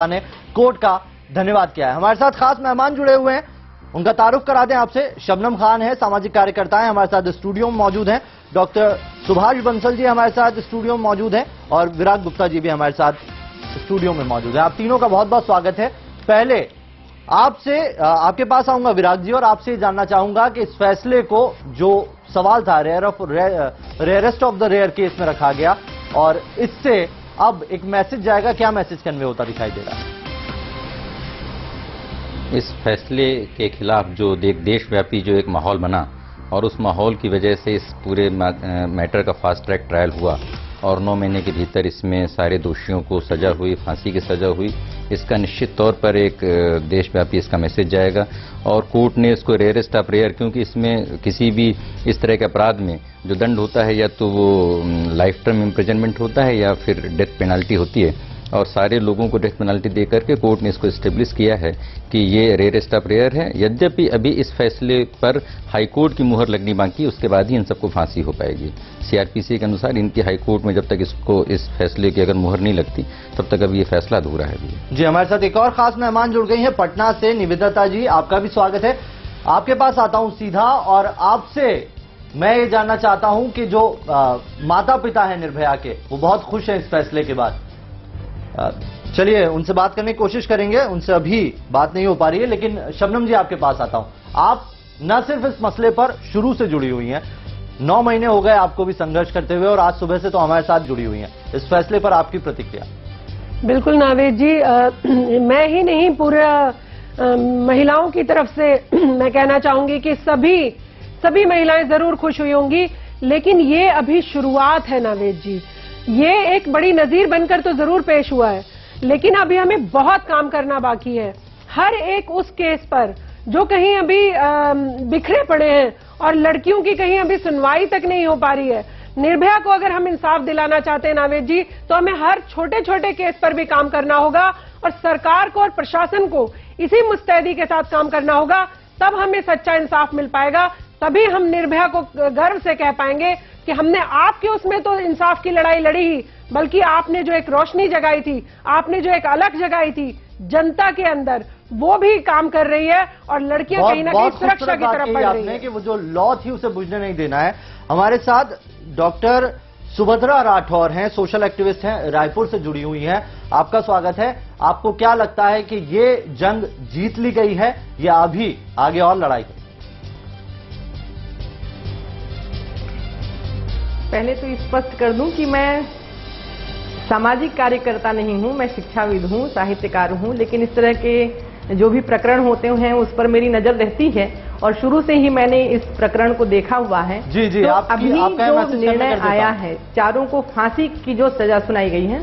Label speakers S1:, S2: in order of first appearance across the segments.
S1: ने कोर्ट का धन्यवाद किया है। हमारे साथ खास मेहमान जुड़े हुए हैं, उनका तारुफ करा दें आपसे। शबनम खान है, सामाजिक कार्यकर्ता है, हमारे साथ स्टूडियो में मौजूद हैं। डॉक्टर सुभाष बंसल जी हमारे साथ स्टूडियो में मौजूद हैं और विराग गुप्ता जी भी हमारे साथ स्टूडियो में मौजूद हैं। आप तीनों का बहुत बहुत स्वागत है। पहले आपसे आपके पास आऊंगा विराग जी, और आपसे जानना चाहूंगा कि इस फैसले को जो सवाल था rarest of the rare case में रखा गया, और इससे अब एक मैसेज जाएगा, क्या मैसेज कन्वे होता दिखाई दे रहा है?
S2: इस फैसले के खिलाफ जो देशव्यापी जो एक माहौल बना, और उस माहौल की वजह से इस पूरे मैटर का फास्ट ट्रैक ट्रायल हुआ और 9 महीने के भीतर इसमें सारे दोषियों को सजा हुई, फांसी की सजा हुई। इसका निश्चित तौर पर एक देशव्यापी इसका मैसेज जाएगा। और कोर्ट ने इसको रेयरेस्ट ऑफ रेयर, क्योंकि इसमें किसी भी इस तरह के अपराध में जो दंड होता है, या तो वो लाइफ टर्म इम्प्रिजनमेंट होता है या फिर डेथ पेनल्टी होती है, और सारे लोगों को डेथ पेनल्टी दे करके कोर्ट ने इसको एस्टेब्लिश किया है कि ये रेयरेस्ट ऑफ रेयर है। यद्यपि अभी इस फैसले पर हाईकोर्ट की मुहर लगनी बाकी, उसके बाद ही इन सबको फांसी हो पाएगी। सीआरपीसी के अनुसार इनकी हाईकोर्ट में जब तक इसको इस फैसले की अगर मुहर नहीं लगती, तब तक अभी ये फैसला अधूरा है।
S1: जी, हमारे साथ एक और खास मेहमान जुड़ गई हैं पटना से, निवेदिता जी, आपका भी स्वागत है। आपके पास आता हूं सीधा, और आपसे मैं ये जानना चाहता हूं कि जो माता पिता है निर्भया के, वो बहुत खुश हैं इस फैसले के बाद। चलिए उनसे बात करने की कोशिश करेंगे, उनसे अभी बात नहीं हो पा रही है। लेकिन शबनम जी, आपके पास आता हूं। आप न सिर्फ इस मसले पर शुरू से जुड़ी हुई हैं, 9 महीने हो गए आपको भी संघर्ष करते हुए, और आज सुबह से तो हमारे साथ जुड़ी हुई हैं। इस फैसले पर आपकी प्रतिक्रिया?
S3: बिल्कुल नावेद जी, मैं ही नहीं, पूरा महिलाओं की तरफ से मैं कहना चाहूंगी कि सभी महिलाएं जरूर खुश हुई होंगी। लेकिन ये अभी शुरुआत है नावेद जी, ये एक बड़ी नजीर बनकर तो जरूर पेश हुआ है, लेकिन अभी हमें बहुत काम करना बाकी है। हर एक उस केस पर जो कहीं अभी बिखरे पड़े हैं, और लड़कियों की कहीं अभी सुनवाई तक नहीं हो पा रही है। निर्भया को अगर हम इंसाफ दिलाना चाहते हैं नावेद जी, तो हमें हर छोटे छोटे केस पर भी काम करना होगा, और सरकार को और प्रशासन को इसी मुस्तैदी के साथ काम करना होगा। तब हमें सच्चा इंसाफ मिल पाएगा, तभी हम निर्भया को गर्व से कह पाएंगे कि हमने आपके उसमें तो इंसाफ की लड़ाई लड़ी ही, बल्कि आपने जो एक रोशनी जगाई थी, आपने जो एक अलग जगाई थी जनता के अंदर, वो भी काम कर रही है, और लड़कियां कहीं ना कहीं सुरक्षा की तरफ बढ़ रही है।
S1: कि वो जो लॉ थी उसे बुझने नहीं देना है। हमारे साथ डॉक्टर सुभद्रा राठौर हैं, सोशल एक्टिविस्ट हैं, रायपुर से जुड़ी हुई हैं। आपका स्वागत है। आपको क्या लगता है कि ये जंग जीत ली गई है, या अभी आगे और लड़ाई?
S4: पहले तो स्पष्ट कर दूं कि मैं सामाजिक कार्यकर्ता नहीं हूं, मैं शिक्षाविद हूं, साहित्यकार हूं। लेकिन इस तरह के जो भी प्रकरण होते हैं उस पर मेरी नजर रहती है, और शुरू से ही मैंने इस प्रकरण को देखा हुआ है।
S1: जी,
S4: तो अभी जो निर्णय आया है, चारों को फांसी की जो सजा सुनाई गई है,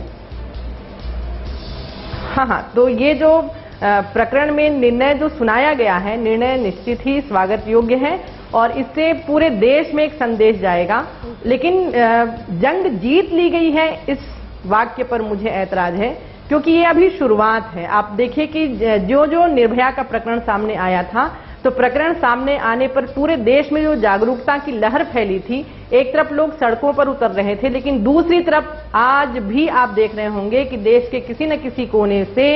S4: हाँ, तो ये जो प्रकरण में निर्णय जो सुनाया गया है, निर्णय निश्चित ही स्वागत योग्य है, और इससे पूरे देश में एक संदेश जाएगा। लेकिन जंग जीत ली गई है, इस वाक्य पर मुझे ऐतराज है, क्योंकि ये अभी शुरुआत है। आप देखिए कि जो निर्भया का प्रकरण सामने आया था, तो प्रकरण सामने आने पर पूरे देश में जो जागरूकता की लहर फैली थी, एक तरफ लोग सड़कों पर उतर रहे थे, लेकिन दूसरी तरफ आज भी आप देख रहे होंगे कि देश के किसी न किसी कोने से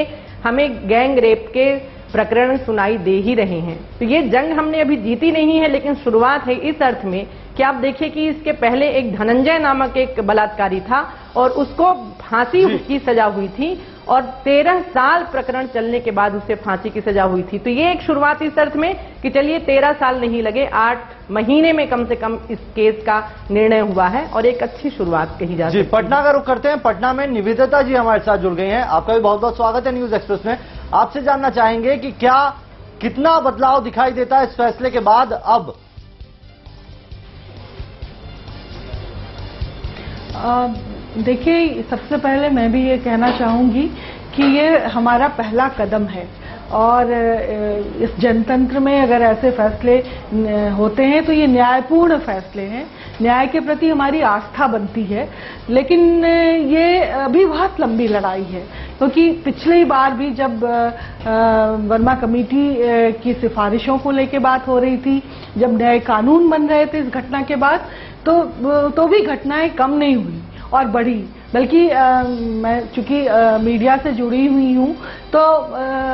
S4: हमें गैंग रेप के प्रकरण सुनाई दे ही रहे हैं। तो ये जंग हमने अभी जीती नहीं है, लेकिन शुरुआत है इस अर्थ में कि आप देखिए कि इसके पहले एक धनंजय नामक एक बलात्कारी था, और उसको फांसी की सजा हुई थी, और 13 साल प्रकरण चलने के बाद उसे फांसी की सजा हुई थी। तो ये एक शुरुआत इस अर्थ में कि चलिए 13 साल नहीं लगे, 8 महीने में कम से कम इस केस का निर्णय हुआ है, और एक अच्छी शुरुआत कही जा सकती है।
S1: पटना का रुख करते हैं। पटना में निवेदिता जी हमारे साथ जुड़ गई हैं। आपका भी बहुत बहुत स्वागत है न्यूज एक्सप्रेस में। आपसे जानना चाहेंगे कि कितना बदलाव दिखाई देता है इस फैसले के बाद अब?
S5: देखिए, सबसे पहले मैं भी ये कहना चाहूंगी कि ये हमारा पहला कदम है, और इस जनतंत्र में अगर ऐसे फैसले होते हैं तो ये न्यायपूर्ण फैसले हैं, न्याय के प्रति हमारी आस्था बनती है। लेकिन ये अभी बहुत लंबी लड़ाई है, क्योंकि पिछली बार भी जब वर्मा कमेटी की सिफारिशों को लेकर बात हो रही थी, जब नए कानून बन रहे थे इस घटना के बाद, तो भी घटनाएं कम नहीं हुई और बढ़ी। बल्कि मैं चूंकि मीडिया से जुड़ी हुई हूं, तो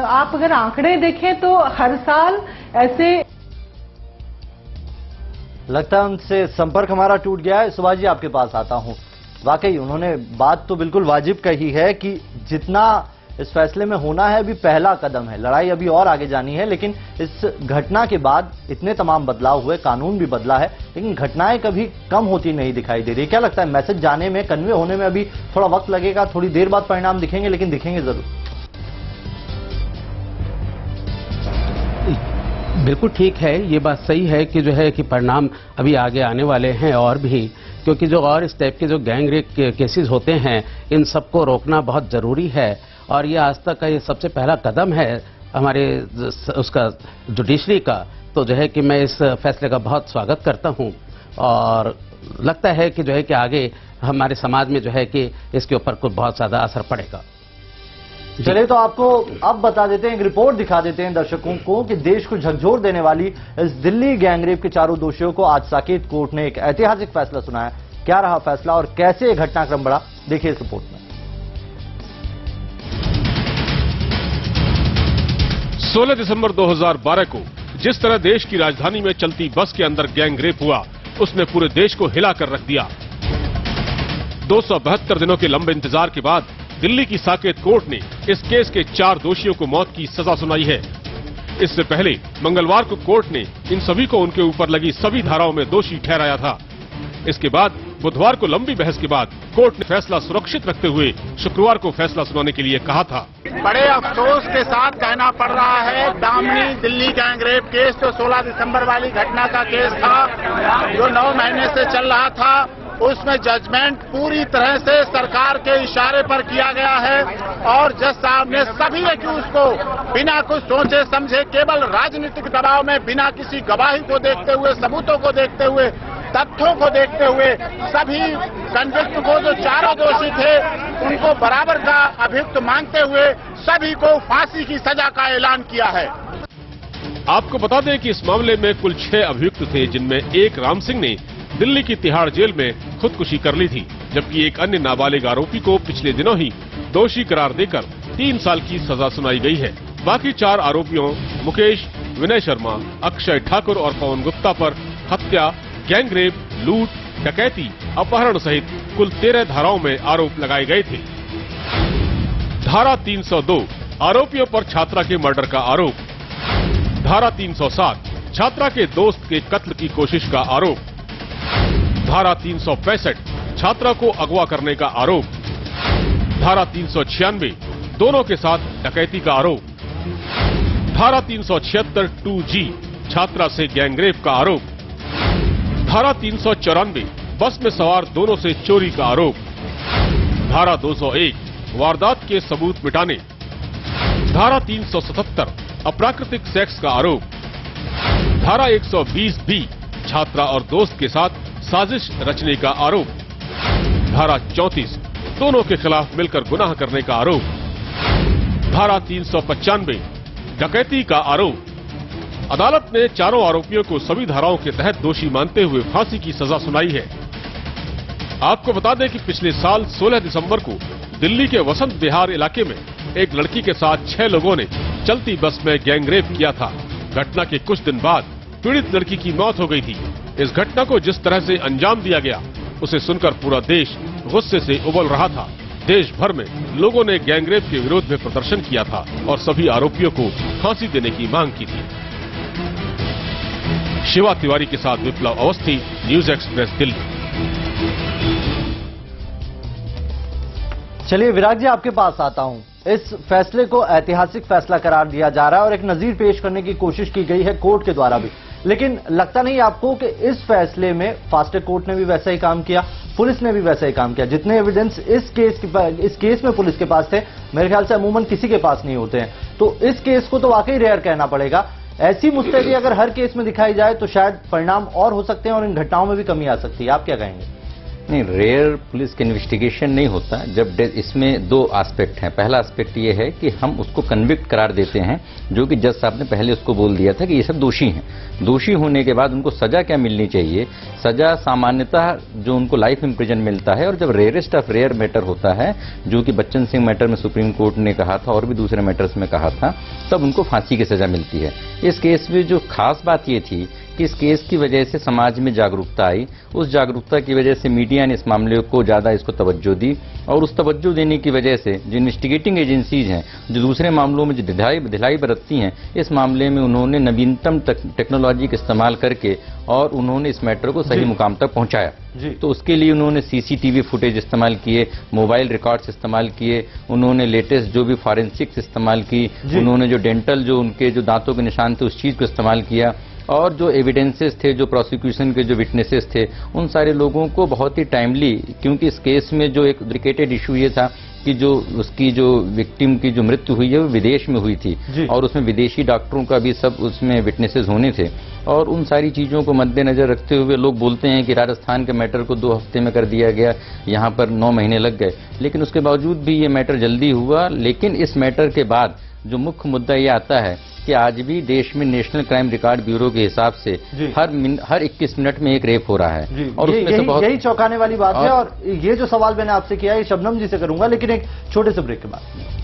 S5: आप अगर आंकड़े देखें तो हर साल ऐसे
S1: लगता है उनसे संपर्क हमारा टूट गया है। सुभाष जी आपके पास आता हूं। वाकई उन्होंने बात तो बिल्कुल वाजिब कही है कि जितना इस फैसले में होना है अभी पहला कदम है, लड़ाई अभी और आगे जानी है, लेकिन इस घटना के बाद इतने तमाम बदलाव हुए, कानून भी बदला है, लेकिन घटनाएं कभी कम होती नहीं दिखाई दे रही। क्या लगता है मैसेज जाने में, कन्वे होने में अभी थोड़ा वक्त लगेगा, थोड़ी देर बाद परिणाम दिखेंगे, लेकिन दिखेंगे जरूर?
S6: बिल्कुल ठीक है, ये बात सही है कि जो है कि परिणाम अभी आगे आने वाले हैं और भी, क्योंकि जो और इस टाइप के जो गैंग रेप केसेस होते हैं इन सबको रोकना बहुत जरूरी है और ये आज तक का ये सबसे पहला कदम है हमारे उसका जुडिशरी का। तो जो है कि मैं इस फैसले का बहुत स्वागत करता हूं और लगता है कि जो है कि आगे हमारे समाज में जो है कि इसके ऊपर कुछ बहुत ज्यादा असर पड़ेगा।
S1: चलिए तो आपको अब बता देते हैं, एक रिपोर्ट दिखा देते हैं दर्शकों को कि देश को झकझोर देने वाली इस दिल्ली गैंगरेप के चारों दोषियों को आज साकेत कोर्ट ने एक ऐतिहासिक फैसला सुनाया। क्या रहा फैसला और कैसे यह घटनाक्रम बढ़ा, देखिए इस रिपोर्ट में।
S7: 16 दिसंबर 2012 को जिस तरह देश की राजधानी में चलती बस के अंदर गैंगरेप हुआ, उसने पूरे देश को हिला कर रख दिया। 272 दिनों के लंबे इंतजार के बाद दिल्ली की साकेत कोर्ट ने इस केस के 4 दोषियों को मौत की सजा सुनाई है। इससे पहले मंगलवार को कोर्ट ने इन सभी को उनके ऊपर लगी सभी धाराओं में दोषी ठहराया था। इसके बाद बुधवार को लंबी बहस के बाद कोर्ट ने फैसला सुरक्षित रखते हुए शुक्रवार को फैसला सुनाने के लिए कहा था।
S8: बड़े अफसोस के साथ कहना पड़ रहा है, दामनी दिल्ली गैंगरेप केस जो 16 दिसंबर वाली घटना का केस था, जो 9 महीने से चल रहा था, उसमें जजमेंट पूरी तरह से सरकार के इशारे पर किया गया है और जज साहब ने सभी एक्यूज को बिना कुछ सोचे समझे, केवल राजनीतिक दबाव में, बिना किसी गवाही को देखते हुए, सबूतों को देखते हुए, तथ्यों को देखते हुए, सभी कन्विक्ट को जो 4 दोषी थे उनको बराबर का अभियुक्त मानते हुए सभी को फांसी की सजा का ऐलान किया है।
S7: आपको बता दें कि इस मामले में कुल 6 अभियुक्त थे, जिनमें एक राम सिंह ने दिल्ली की तिहाड़ जेल में खुदकुशी कर ली थी, जबकि एक अन्य नाबालिग आरोपी को पिछले दिनों ही दोषी करार देकर 3 साल की सजा सुनाई गई है। बाकी 4 आरोपियों मुकेश, विनय शर्मा, अक्षय ठाकुर और पवन गुप्ता पर हत्या, गैंगरेप, लूट, डकैती, अपहरण सहित कुल 13 धाराओं में आरोप लगाए गए थे। धारा 302 आरोपियों पर छात्रा के मर्डर का आरोप, धारा 307 छात्रा के दोस्त के कत्ल की कोशिश का आरोप, धारा 365 छात्रा को अगवा करने का आरोप, धारा 396 दोनों के साथ डकैती का आरोप, धारा 376 2G छात्रा से गैंगरेप का आरोप, धारा 394 बस में सवार दोनों से चोरी का आरोप, धारा 201 वारदात के सबूत मिटाने, धारा 377 अप्राकृतिक सेक्स का आरोप, धारा 120B छात्रा और दोस्त के साथ साजिश रचने का आरोप, धारा 34 दोनों के खिलाफ मिलकर गुनाह करने का आरोप, धारा 395 डकैती का आरोप। अदालत ने चारों आरोपियों को सभी धाराओं के तहत दोषी मानते हुए फांसी की सजा सुनाई है। आपको बता दें कि पिछले साल 16 दिसंबर को दिल्ली के वसंत विहार इलाके में एक लड़की के साथ 6 लोगों ने चलती बस में गैंगरेप किया था। घटना के कुछ दिन बाद पीड़ित लड़की की मौत हो गई थी। इस घटना को जिस तरह से अंजाम दिया गया, उसे सुनकर पूरा देश गुस्से से उबल रहा था। देश भर में लोगों ने गैंगरेप के विरोध में प्रदर्शन किया था और सभी आरोपियों को फांसी देने की मांग की थी। शिवा तिवारी के साथ विप्लव अवस्थी, न्यूज एक्सप्रेस, दिल्ली।
S1: चलिए विराग जी आपके पास आता हूं। इस फैसले को ऐतिहासिक फैसला करार दिया जा रहा है और एक नजीर पेश करने की कोशिश की गई है कोर्ट के द्वारा भी, लेकिन लगता नहीं आपको कि इस फैसले में फास्ट ट्रैक कोर्ट ने भी वैसा ही काम किया, पुलिस ने भी वैसा ही काम किया? जितने एविडेंस इस केस में पुलिस के पास थे, मेरे ख्याल से अमूमन किसी के पास नहीं होते हैं, तो इस केस को तो वाकई रेयर कहना पड़ेगा। ऐसी मुस्तैदी अगर हर केस में दिखाई जाए तो शायद परिणाम और हो सकते हैं और इन घटनाओं में भी कमी आ सकती है। आप क्या कहेंगे?
S2: नहीं, रेयर पुलिस का इन्वेस्टिगेशन नहीं होता। जब इसमें दो एस्पेक्ट हैं। पहला एस्पेक्ट ये है कि हम उसको कन्विक्ट करार देते हैं, जो कि जज साहब ने पहले उसको बोल दिया था कि ये सब दोषी हैं। दोषी होने के बाद उनको सजा क्या मिलनी चाहिए? सजा सामान्यतः जो उनको लाइफ इम्प्रिजन मिलता है, और जब रेयरेस्ट ऑफ रेयर मैटर होता है, जो कि बच्चन सिंह मैटर में सुप्रीम कोर्ट ने कहा था और भी दूसरे मैटर्स में कहा था, तब उनको फांसी की सजा मिलती है। इस केस में जो खास बात ये थी कि इस केस की वजह से समाज में जागरूकता आई। उस जागरूकता की वजह से मीडिया ने इस मामले को ज्यादा इसको तवज्जो दी, और उस तवज्जो देने की वजह से जो इन्वेस्टिगेटिंग एजेंसीज हैं, जो दूसरे मामलों में जो ढिलाई बरतती हैं, इस मामले में उन्होंने नवीनतम टेक्नोलॉजी का इस्तेमाल करके और उन्होंने इस मैटर को सही मुकाम तक पहुंचाया। तो उसके लिए उन्होंने सीसीटीवी फुटेज इस्तेमाल किए, मोबाइल रिकॉर्ड्स इस्तेमाल किए, उन्होंने लेटेस्ट जो भी फॉरेंसिक्स इस्तेमाल की, उन्होंने जो डेंटल जो उनके जो दांतों के निशान थे उस चीज को इस्तेमाल किया, और जो एविडेंसेस थे, जो प्रोसिक्यूशन के जो विटनेसेस थे, उन सारे लोगों को बहुत ही टाइमली, क्योंकि इस केस में जो एक डिकेटेड इशू ये था कि जो उसकी जो विक्टिम की जो मृत्यु हुई है वो विदेश में हुई थी, और उसमें विदेशी डॉक्टरों का भी सब उसमें विटनेसेस होने थे। और उन सारी चीजों को मद्देनजर रखते हुए लोग बोलते हैं कि राजस्थान के मैटर को 2 हफ्ते में कर दिया गया, यहाँ पर 9 महीने लग गए, लेकिन उसके बावजूद भी ये मैटर जल्दी हुआ। लेकिन इस मैटर के बाद जो मुख्य मुद्दा ये आता है कि आज भी देश में नेशनल क्राइम रिकॉर्ड ब्यूरो के हिसाब से हर 21 मिनट में एक रेप हो रहा है, और उसमें से बहुत
S1: यही चौंकाने वाली बात है। और ये जो सवाल मैंने आपसे किया है शबनम जी से करूंगा, लेकिन एक छोटे से ब्रेक के बाद।